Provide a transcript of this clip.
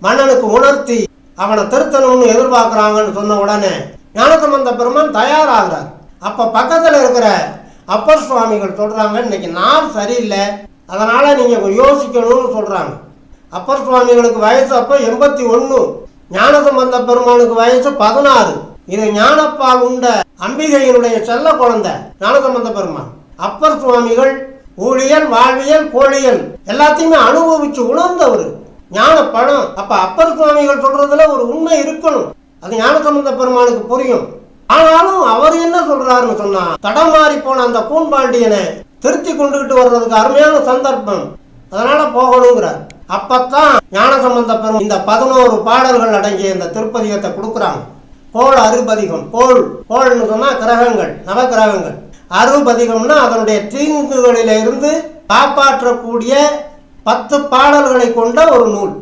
மன்னனுக்கு உணர்த்தி அவனை திருத்தணும்னு எதிர்பார்க்குறாங்கன்னு சொன்ன உடனே ஞானசம்பந்த பெருமான் தயாராகிறார். அப்போ பக்கத்தில் இருக்கிற அப்பர் சுவாமிகள் சொல்கிறாங்க, இன்னைக்கு நாள் சரியில்லை, அதனால் நீங்கள் யோசிக்கணும்னு சொல்கிறாங்க. அப்பர் சுவாமிகளுக்கு வயசு அப்போ 81, ஞானசம்பந்த பெருமானுக்கு வயசு 16. இது ஞானப்பால் உண்ட அம்பிகையினுடைய செல்ல குழந்தை ஞானசம்பந்த பெருமான். அப்பர் சுவாமிகள் ஊழியல், வாழ்வியல், கோழியல் எல்லாத்தையுமே அனுபவிச்சு உணர்ந்தவர், ஞான பழம். அப்ப அப்பர் சுவாமிகள் சொல்றதுல ஒரு உண்மை இருக்கணும், அது ஞானசம்பந்த பெருமானுக்கு புரியும். ஆனாலும் அவர் என்ன சொல்றாருன்னு சொன்னா, தடமாறி போன அந்த பூன்பாண்டியனை திருத்தி கொண்டுகிட்டு வர்றதுக்கு அருமையான சந்தர்ப்பம், அதனால போகணுங்கிறார். அப்பத்தான் ஞானசம்பந்த பெருமான் இந்த 11 பாடல்கள் அடங்கிய இந்த திருப்பதிகத்தை கொடுக்குறாங்க. கோள் அறுபதிகம், கோள்னு சொன்னா கிரகங்கள், நவகிரகங்கள். அறுபதிகம்னா அதனுடைய தீங்குகளிலிருந்து காப்பாற்றக்கூடிய 10 பாடல்களை கொண்ட ஒரு நூல்.